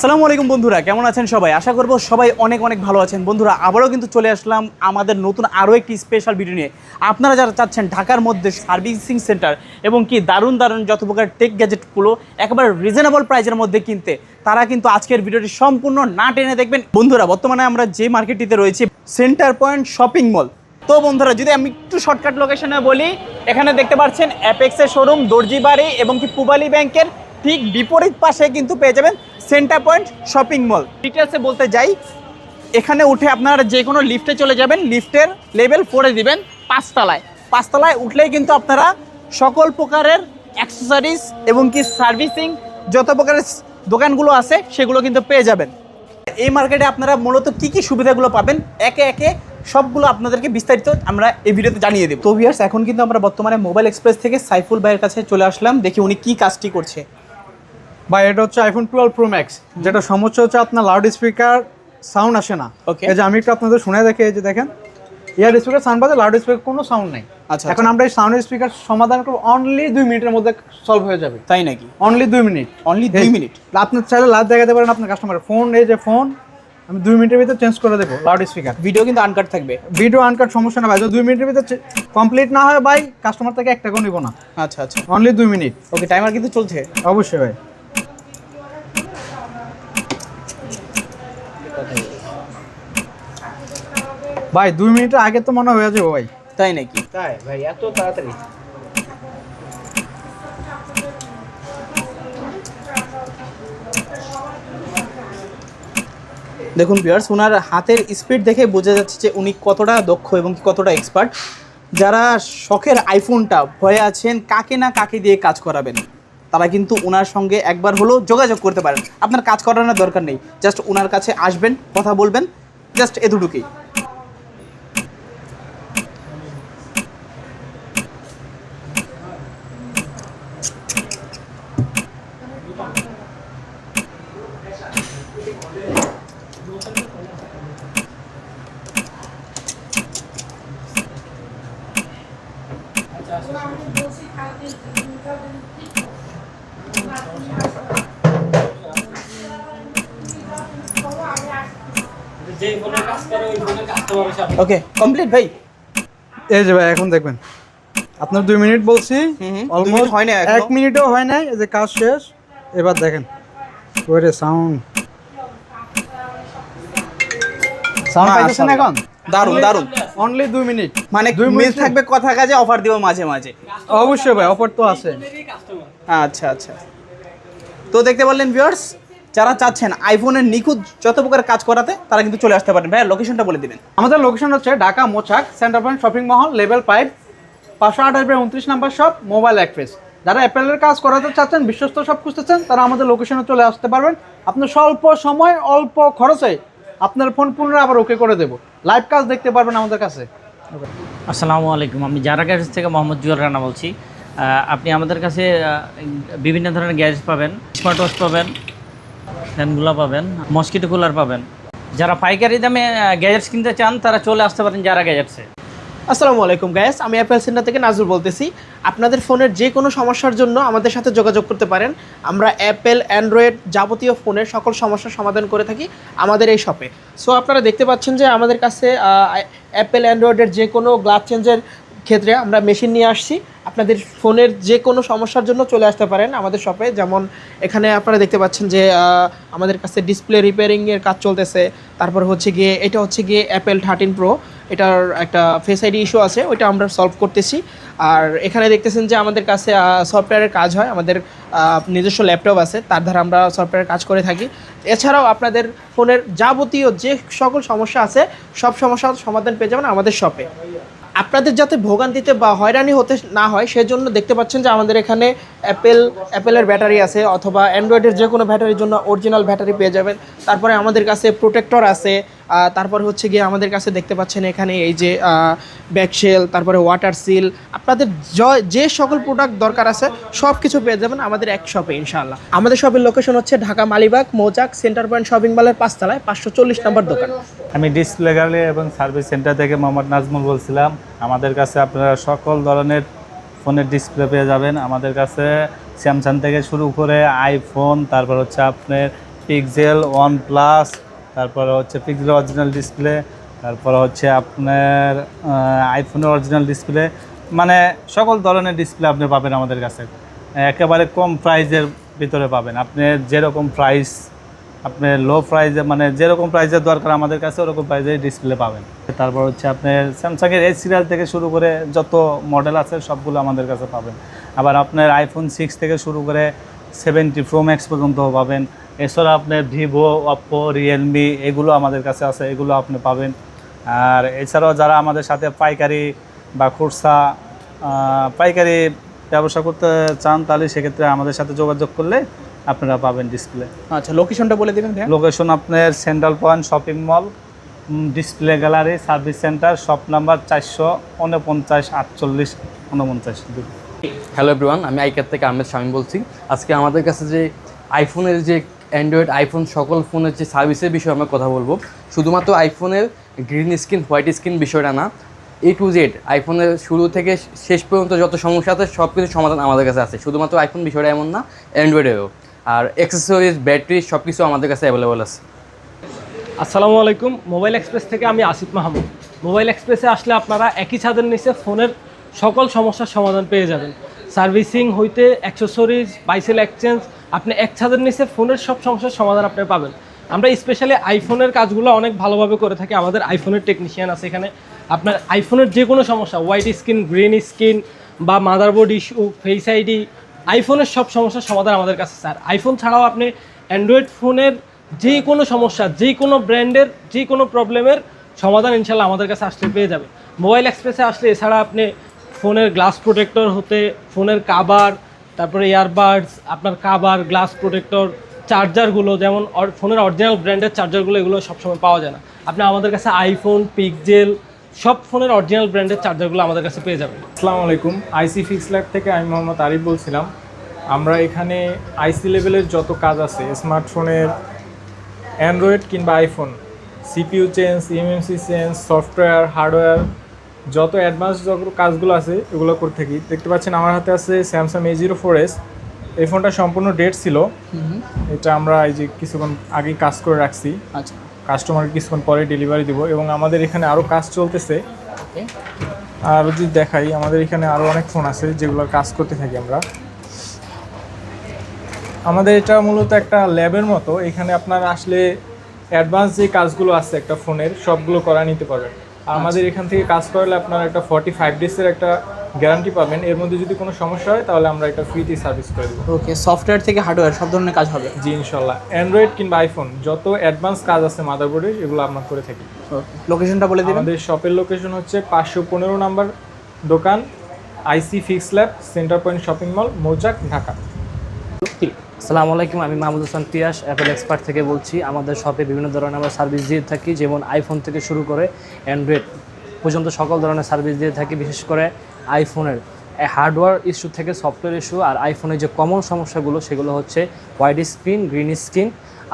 আসসালামু আলাইকুম বন্ধুরা, কেমন আছেন সবাই? আশা করব সবাই অনেক অনেক ভালো আছেন। বন্ধুরা, আবারও কিন্তু চলে আসলাম আমাদের নতুন আরও একটি স্পেশাল ভিডিও নিয়ে। আপনারা যারা চাচ্ছেন ঢাকার মধ্যে সার্ভিসিং সেন্টার এবং কি দারুণ দারুণ যত প্রকার টেক গ্যাজেটগুলো একেবারে রিজনেবল প্রাইসের মধ্যে কিনতে, তারা কিন্তু আজকের ভিডিওটি সম্পূর্ণ না টেনে দেখবেন। বন্ধুরা, বর্তমানে আমরা যে মার্কেটটিতে রয়েছি, সেন্টার পয়েন্ট শপিং মল। তো বন্ধুরা, যদি আমি একটু শর্টকাট লোকেশনে বলি, এখানে দেখতে পাচ্ছেন অ্যাপেক্সের শোরুম, দর্জি বাড়ি এবং কি পূবালী ব্যাংকের ঠিক বিপরীত পাশে কিন্তু পেয়ে যাবেন সেন্টার পয়েন্ট শপিং মল। ডিটেলসে বলতে যাই, এখানে উঠে আপনারা যে কোনো লিফটে চলে যাবেন, লিফটের লেভেল 4-এ দিবেন পাঁচতলায় উঠলেই কিন্তু আপনারা সকল প্রকারের অ্যাক্সেসরিজ এবং কি সার্ভিসিং যত প্রকারের দোকানগুলো আছে সেগুলো কিন্তু পেয়ে যাবেন। এই মার্কেটে আপনারা মূলত কী কী সুবিধাগুলো পাবেন একে একে সবগুলো আপনাদেরকে বিস্তারিত আমরা এই ভিডিওতে জানিয়ে দেব। তো ভিউয়ার্স, এখন কিন্তু আমরা বর্তমানে মোবাইল এক্সপ্রেস থেকে সাইফুল ভাইয়ের কাছে চলে আসলাম, দেখি উনি কী কাজটি করছে। ভাই, এটা হচ্ছে আইফোন 12 প্রো ম্যাক্স, যেটা সমস্যা হচ্ছে আপনার লাউড স্পিকার সাউন্ড আসে না। ওকে, এই যে আমি একটু আপনাদের শুনে দেখে, এই যে দেখেন ইয়ার স্পিকার সাউন্ড বাজে, লাউড স্পিকার কোনো সাউন্ড নাই। আচ্ছা, এখন আমরা এই সাউন্ড স্পিকার সমাধান করব অনলি 2 মিনিটের মধ্যে সলভ হয়ে যাবে। তাই নাকি? Only 2 minute, only 2 minute. আপনার চাইলে লাভ দেখাতে পারেন আপনার কাস্টমারের ফোন, এই যে ফোন আমি 2 মিনিটের ভিতরে চেঞ্জ করে দেবো লাউড স্পিকার। ভিডিও কিন্তু আনকাট থাকবে, ভিডিও আনকাট সমস্যা না ভাই। যদি 2 মিনিটের ভিতরে কমপ্লিট না হয় ভাই, কাস্টমার থেকে 1 টাকাও নিব না। আচ্ছা আচ্ছা, অনলি 2 মিনিট। ওকে, টাইমার কিন্তু চলছে অবশ্যই ভাই। ভাই 2 মিনিটের আগে তো মনে হয়ে যাবে ভাই। তাই নাকি? তাই ভাই, এত তাড়াতাড়ি? দেখুন ভিউয়ার্স, ওনার হাতের স্পিড দেখে বোঝা যাচ্ছে যে উনি কতটা দক্ষ এবং কতটা এক্সপার্ট। যারা শখের আইফোনটা ভয়ে আছেন কাকে না কাকে দিয়ে কাজ করাবেন, তারা কিন্তু ওনার সঙ্গে একবার হলেও যোগাযোগ করতে পারেন। আপনার কাজ করানোর দরকার নেই, জাস্ট ওনার কাছে আসবেন, কথা বলবেন, জাস্ট এতটুকুই। ওকে, কমপ্লিট ভাই। এই যে ভাই, এখন দেখবেন আপনার 2 মিনিট বলছি, অলমোস্ট হয় না, 1 মিনিটও হয় নাই। এই যে কাজ শেষ, এবার দেখেন ওরে সাউন্ড পাইতেছেন এখন। দারুন দারুন, অনলি 2 মিনিট, মানে 2 মিল মিনিট থাকবে, কথা কাজে অফার দিব মাঝে মাঝে। অবশ্যই ভাই, অফার তো আছে। আচ্ছা আচ্ছা, তো দেখতে পারলেন ভিউয়ার্স, যারা চাচ্ছেন আইফোনের নিখুঁত যত প্রকার কাজ করাতে, তারা কিন্তু চলে আসতে পারেন। ভাই, লোকেশনটা বলে দিবেন। আমাদের লোকেশন হচ্ছে ঢাকা মোচাক সেন্টার পয়েন্ট শপিং মহল, level 5, 528/29 number shop, mobile express. যারা অ্যাপেলের কাজ করাতে চাচ্ছেন, বিশ্বস্ত সব খুঁজতেছেন, তারা আমাদের লোকেশনে চলে আসতে পারবেন। আপনার স্বল্প সময় অল্প খরচে আপনার ফোন পুনরায় আবার ওকে করে দেবো। লাইভ কাজ দেখতে পারবেন আমাদের কাছে। আসসালামু আলাইকুম, আমি জারা গ্যাজেটস থেকে মোহাম্মদ জুয়েল রানা বলছি। আপনি আমাদের কাছে বিভিন্ন ধরনের গ্যাজেট পাবেন, স্মার্ট ওয়াচ পাবেন, ফ্যানগুলো পাবেন, মসকিটো কুলার পাবেন। যারা পাইকারি দামে গ্যাজেটস কিনতে চান, তারা চলে আসতে পারেন জারা গ্যাজেটসে। আসসালামু আলাইকুম গাইস, আমি অ্যাপেল সেন্টার থেকে নাজরুল বলতেছি। আপনাদের ফোনের যে কোনো সমস্যার জন্য আমাদের সাথে যোগাযোগ করতে পারেন। আমরা অ্যাপেল, অ্যান্ড্রয়েড যাবতীয় ফোনের সকল সমস্যার সমাধান করে থাকি আমাদের এই শপে। সো আপনারা দেখতে পাচ্ছেন যে আমাদের কাছে অ্যাপেল, অ্যান্ড্রয়েডের যে কোনো গ্লাস চেঞ্জের ক্ষেত্রে আমরা মেশিন নিয়ে আসছি। আপনাদের ফোনের যে কোনো সমস্যার জন্য চলে আসতে পারেন আমাদের শপে। যেমন এখানে আপনারা দেখতে পাচ্ছেন যে আমাদের কাছে ডিসপ্লে রিপেয়ারিংয়ের কাজ চলতেছে। তারপর হচ্ছে গিয়ে এটা হচ্ছে গিয়ে অ্যাপেল 13 প্রো, এটার একটা ফেস আইডি ইস্যু আছে, ওইটা আমরা সলভ করতেছি। আর এখানে দেখতেছেন যে আমাদের কাছে সফটওয়্যারের কাজ হয়, আমাদের নিজস্ব ল্যাপটপ আছে, তার দ্বারা আমরা সফটওয়্যারের কাজ করে থাকি। এছাড়াও আপনাদের ফোনের যাবতীয় যে সকল সমস্যা আছে, সব সমস্যার সমাধান পেয়ে যাবেন আমাদের শপে। আপনাদের যাতে ভোগান্তিতে বা হয়রানি হতে না হয় সেজন্য দেখতে পাচ্ছেন যে আমাদের এখানে অ্যাপেলের ব্যাটারি আছে, অথবা অ্যান্ড্রয়েডের যে কোনো ব্যাটারির জন্য অরিজিনাল ব্যাটারি পেয়ে যাবেন। তারপরে আমাদের কাছে প্রোটেক্টর আছে। তারপর হচ্ছে গিয়ে আমাদের কাছে দেখতে পাচ্ছেন এখানে এই যে ব্যাকশেল, তারপরে ওয়াটার সিল, আপনাদের যে সকল প্রোডাক্ট দরকার আছে সব কিছু পেয়ে যাবেন আমাদের এক শপে ইনশাআল্লাহ। আমাদের শপের লোকেশন হচ্ছে ঢাকা মালিবাগ মৌচাক সেন্টার পয়েন্ট শপিং মলের 5 তলায় 540 নম্বর দোকান। আমি ডিসপ্লে গ্যালারি এবং সার্ভিস সেন্টার থেকে মোহাম্মদ নাজমুল বলছিলাম। আমাদের কাছে আপনারা সকল ধরনের ফোনের ডিসপ্লে পেয়ে যাবেন। আমাদের কাছে স্যামসাং থেকে শুরু করে আইফোন, তারপর হচ্ছে আপনার পিক্সেল, OnePlus, তারপরে হচ্ছে পিক্সেল অরিজিনাল ডিসপ্লে, তারপরে হচ্ছে আপনার আইফোনের অরিজিনাল ডিসপ্লে, মানে সকল ধরনের ডিসপ্লে আপনি পাবেন আমাদের কাছে একেবারে কম প্রাইজের ভিতরে পাবেন। আপনি যেরকম প্রাইস, আপনি লো প্রাইজে মানে যেরকম প্রাইজের দরকার আমাদের কাছে ওরকম প্রাইজের ডিসপ্লে পাবেন। তারপর হচ্ছে আপনার স্যামসাংয়ের এই সিরিয়াল থেকে শুরু করে যত মডেল আছে সবগুলো আমাদের কাছে পাবেন। আবার আপনার আইফোন 6 থেকে শুরু করে 70 Pro Max পর্যন্ত পাবেন। এছাড়া আপনার ভিভো, অপ্পো, রিয়েলমি এগুলো আমাদের কাছে আছে, এগুলো আপনি পাবেন। আর এছাড়াও যারা আমাদের সাথে পাইকারি বা খুচরা পাইকারি ব্যবসা করতে চান তাহলে সেক্ষেত্রে আমাদের সাথে যোগাযোগ করলে আপনারা পাবেন ডিসপ্লে। আচ্ছা, লোকেশনটা বলে দিবেন ভাইয়া। লোকেশন আপনার সেন্ট্রাল পয়েন্ট শপিং মল, display gallery, service centre, shop number 449 48 49। Hello everyone, আমি আইকার থেকে আহমেদ শামীম বলছি। আজকে আমাদের কাছে যে আইফোনের যে অ্যান্ড্রয়েড আইফোন সকল ফোনের যে সার্ভিসের বিষয়ে আমরা কথা বলবো। শুধুমাত্র আইফোনের গ্রিন স্ক্রিন, হোয়াইট স্ক্রিন বিষয়টা না, A to Z আইফোনের শুরু থেকে শেষ পর্যন্ত যত সমস্যা আছে সব কিছু সমাধান আমাদের কাছে আছে। শুধুমাত্র আইফোন বিষয়টা এমন না, অ্যান্ড্রয়েডেও। আর অ্যাক্সেসরিজ, ব্যাটারি সব কিছু আমাদের কাছে অ্যাভেলেবল আছে। আসসালামু আলাইকুম, মোবাইল এক্সপ্রেস থেকে আমি আসিফ মাহমুদ। মোবাইল এক্সপ্রেসে আসলে আপনারা একই ছাদের নিচে ফোনের সকল সমস্যার সমাধান পেয়ে যাবেন। সার্ভিসিং হইতে অ্যাক্সেসরিজ, বাইসেল এক্সচেঞ্জ, আপনি এক ছাদের নিচে ফোনের সব সমস্যার সমাধান আপনি পাবেন। আমরা স্পেশালি আইফোনের কাজগুলো অনেক ভালোভাবে করে থাকি। আমাদের আইফোনের টেকনিশিয়ান আছে এখানে। আপনার আইফোনের যে কোনো সমস্যা, হোয়াইট স্ক্রিন, গ্রিন স্ক্রিন বা মাদারবোর্ড ইস্যু, ফেস আইডি, আইফোনের সব সমস্যার সমাধান আমাদের কাছে স্যার। আইফোন ছাড়াও আপনি অ্যান্ড্রয়েড ফোনের যে কোনো সমস্যা, যে কোনো ব্র্যান্ডের যে কোনো প্রবলেমের সমাধান ইনশাল্লাহ আমাদের কাছে আসলে পেয়ে যাবে। মোবাইল এক্সপ্রেসে আসলে এছাড়া আপনি ফোনের গ্লাস প্রোটেক্টর হতে ফোনের কাভার, তারপরে ইয়ারবাডস, আপনার কাভার, গ্লাস প্রোটেক্টর, চার্জারগুলো যেমন ফোনের অরিজিনাল ব্র্যান্ডের চার্জারগুলো এগুলো সবসময় পাওয়া যায় না। আপনি আমাদের কাছে আইফোন, পিক্সেল সব ফোনের অরিজিনাল ব্র্যান্ডের চার্জারগুলো আমাদের কাছে পেয়ে যাবেন। আসসালামু আলাইকুম, আইসি ফিক্স ল্যাব থেকে আমি মোহাম্মদ আরিফ বলছিলাম। আমরা এখানে আইসি লেভেলের যত কাজ আছে স্মার্টফোনের, অ্যান্ড্রয়েড কিংবা iPhone, CPU change, eMMC change, software, hardware, যত অ্যাডভান্স যত কাজগুলো আছে এগুলো করে থাকি। দেখতে পাচ্ছেন আমার হাতে আছে স্যামসাং A04s। এই ফোনটা সম্পূর্ণ ডেট ছিল, এটা আমরা এই যে কিছুক্ষণ আগেই কাজ করে রাখছি। আচ্ছা, কাস্টমারকে কিছুক্ষণ পরে ডেলিভারি দিব এবং আমাদের এখানে আরও কাজ চলতেছে। আর যদি দেখাই, আমাদের এখানে আরও অনেক ফোন আছে যেগুলোর কাজ করতে থাকি আমরা। আমাদের এটা মূলত একটা ল্যাবের মতো। এখানে আপনার আসলে অ্যাডভান্স যে কাজগুলো আছে একটা ফোনের সবগুলো করা নিতে পারবেন। আর আমাদের এখান থেকে কাজ করলে আপনার একটা 45 ডেজের একটা গ্যারান্টি পাবেন। এর মধ্যে যদি কোনো সমস্যা হয় তাহলে আমরা এটা ফ্রিতে সার্ভিস করে দেবো। ওকে, সফটওয়্যার থেকে হার্ডওয়্যার সব ধরনের কাজ হবে? জি ইনশাল্লাহ। অ্যান্ড্রয়েড কিংবা আইফোন যত অ্যাডভান্স কাজ আছে মাদারবোর্ডের এগুলো আমরা করে থাকি। লোকেশনটা বলে দিবেন। আমাদের শপের লোকেশন হচ্ছে 515 নাম্বার দোকান, IC fix lab, centre point shopping mall, Mouchak, Dhaka. আসসালামু আলাইকুম, আমি মাহমুদ হাসান তিয়াস অ্যাপেল এক্সপার্ট থেকে বলছি। আমাদের শপে বিভিন্ন ধরনের আমরা সার্ভিস দিয়ে থাকি, যেমন আইফোন থেকে শুরু করে অ্যান্ড্রয়েড পর্যন্ত সকল ধরনের সার্ভিস দিয়ে থাকি। বিশেষ করে আইফোনের হার্ডওয়্যার ইস্যু থেকে সফটওয়্যার ইস্যু, আর আইফোনের যে কমন সমস্যাগুলো সেগুলো হচ্ছে হোয়াইট স্ক্রিন, গ্রিন স্ক্রিন,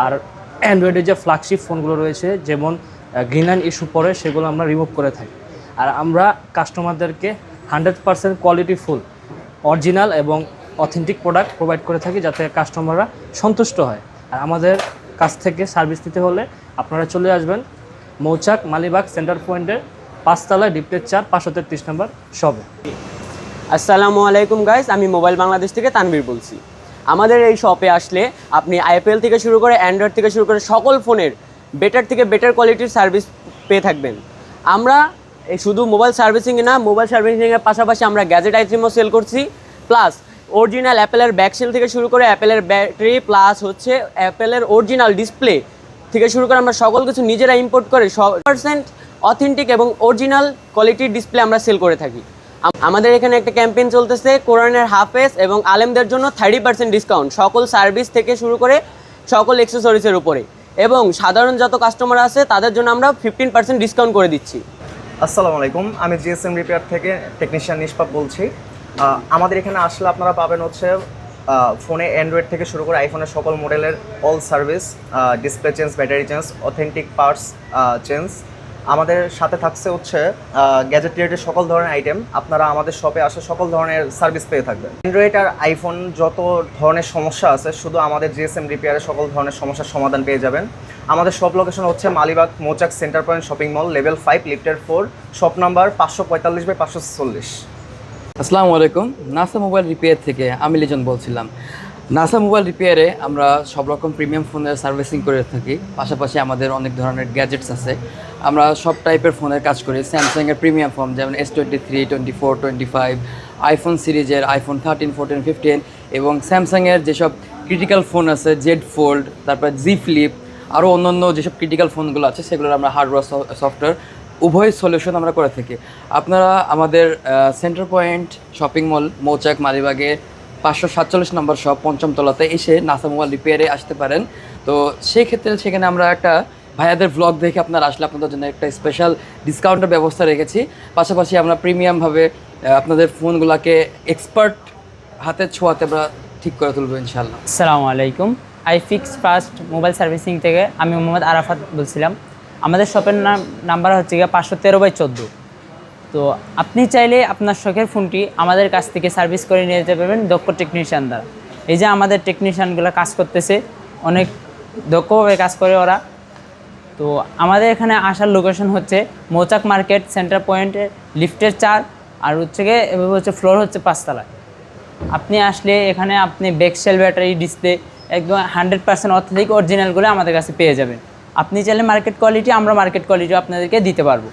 আর অ্যান্ড্রয়েডের যে ফ্ল্যাগশিপ ফোনগুলো রয়েছে যেমন গ্রিন লাইন ইস্যু পড়ে সেগুলো আমরা রিমুভ করে থাকি। আর আমরা কাস্টমারদেরকে 100% কোয়ালিটিফুল, অরিজিনাল এবং অথেন্টিক প্রোডাক্ট প্রোভাইড করে থাকি যাতে কাস্টমাররা সন্তুষ্ট হয়। আর আমাদের কাছ থেকে সার্ভিস নিতে হলে আপনারা চলে আসবেন মৌচাক মালিবাগ সেন্টার পয়েন্টের 5 তলায় ডিপ্লেট 4 533 নম্বর শপে। আসসালামু আলাইকুম গাইস, আমি মোবাইল বাংলাদেশ থেকে তানভীর বলছি। আমাদের এই শপে আসলে আপনি আইপিএল থেকে শুরু করে অ্যান্ড্রয়েড থেকে শুরু করে সকল ফোনের বেটার থেকে বেটার কোয়ালিটির সার্ভিস পেয়ে থাকবেন। আমরা এই শুধু মোবাইল সার্ভিসিংয়ে না, মোবাইল সার্ভিসিংয়ের পাশাপাশি আমরা গ্যাজেট আইটেমও সেল করছি। প্লাস অরিজিনাল অ্যাপেলের ব্যাকসেল থেকে শুরু করে অ্যাপেলের ব্যাটারি, প্লাস হচ্ছে অ্যাপেলের অরিজিনাল ডিসপ্লে থেকে শুরু করে আমরা সকল কিছু নিজেরা ইম্পোর্ট করে 100% অথেন্টিক এবং অরিজিনাল কোয়ালিটির ডিসপ্লে আমরা সেল করে থাকি। আমাদের এখানে একটা ক্যাম্পেইন চলতেছে, কোরআনের হাফেজ এবং আলেমদের জন্য 30% ডিসকাউন্ট সকল সার্ভিস থেকে শুরু করে সকল অ্যাক্সেসরিজের উপরে, এবং সাধারণ যত কাস্টমার আছে তাদের জন্য আমরা 15% ডিসকাউন্ট করে দিচ্ছি। আসসালামু আলাইকুম, আমি জিএসএম রিপেয়ার থেকে টেকনিশিয়ান নিষ্পাপ বলছি। আমাদের এখানে আসলে আপনারা পাবেন হচ্ছে ফোনে অ্যান্ড্রয়েড থেকে শুরু করে আইফোনের সকল মডেলের all service, display change, battery change, authentic parts change, আমাদের সাথে থাকছে হচ্ছে গ্যাজেট রিলেটেড সকল ধরনের আইটেম, আপনারা আমাদের শপে আসে সকল ধরনের সার্ভিস পেয়ে থাকবেন। অ্যান্ড্রয়েড আর আইফোন যত ধরনের সমস্যা আছে শুধু আমাদের জিএসএম রিপেয়ারে সকল ধরনের সমস্যার সমাধান পেয়ে যাবেন। আমাদের শপ লোকেশন হচ্ছে মালিবাগ মৌচাক সেন্টার পয়েন্ট শপিং মল, লেভেল 5, লিফটের 4, শপ নাম্বার 545/546। আসসালামু আলাইকুম, নাসা মোবাইল রিপেয়ার থেকে আমি লিজন বলছিলাম। নাসা মোবাইল রিপেয়ারে আমরা সব রকম প্রিমিয়াম ফোনের সার্ভিসিং করে থাকি, পাশাপাশি আমাদের অনেক ধরনের গ্যাজেটস আছে। আমরা সব টাইপের ফোনের কাজ করি। স্যামসাংয়ের প্রিমিয়াম ফোন যেমন S23, 24, 25, আইফোন সিরিজের আইফোন 13, 14, 15 এবং স্যামসাংয়ের যেসব ক্রিটিক্যাল ফোন আছে জেড ফোল্ড, তারপর জি ফ্লিপ, আরও অন্যান্য যেসব ক্রিটিক্যাল ফোনগুলো আছে সেগুলোর আমরা হার্ডওয়্যার সফটওয়্যার উভয় সলিউশন আমরা করে থাকি। আপনারা আমাদের সেন্টার পয়েন্ট শপিং মল মৌচাক মালিবাগে 547 নম্বর শপ 5ম তলাতে এসে নাসা মোবাইল রিপেয়ারে আসতে পারেন। তো সেই ক্ষেত্রে সেখানে আমরা একটা ভাইয়াদের ভ্লগ দেখে আপনারা আসলে আপনাদের জন্য একটা স্পেশাল ডিসকাউন্টের ব্যবস্থা রেখেছি। পাশাপাশি আমরা প্রিমিয়ামভাবে আপনাদের ফোনগুলোকে এক্সপার্ট হাতের ছোঁয়াতে আমরা ঠিক করে তুলবো ইনশাআল্লাহ। আসসালামু আলাইকুম, আইফিক্স ফার্স্ট মোবাইল সার্ভিসিং থেকে আমি মোহাম্মদ আরাফাত বলছিলাম। আমাদের শপের নাম্বার হচ্ছে গিয়ে 513/14। তো আপনি চাইলে আপনার শখের ফোনটি আমাদের কাছ থেকে সার্ভিস করে নিয়ে যেতে পারবেন দক্ষ টেকনিশিয়ান দ্বারা। এই যে আমাদের টেকনিশিয়ানগুলো কাজ করতেছে, অনেক দক্ষভাবে কাজ করে ওরা। তো আমাদের এখানে আসার লোকেশন হচ্ছে মৌচাক মার্কেট সেন্টার পয়েন্টের লিফটের 4, আর হচ্ছে গিয়ে এভাবে হচ্ছে ফ্লোর হচ্ছে 5 তলায়। আপনি আসলে এখানে আপনি ব্যাকসেল ব্যাটারি ডিসপ্লে একদম 100% অথেন্টিক অরিজিনালগুলো আমাদের কাছে পেয়ে যাবেন। আপনি চাইলে মার্কেট কোয়ালিটি, আমরা মার্কেট কোয়ালিটিও আপনাদেরকে দিতে পারবো।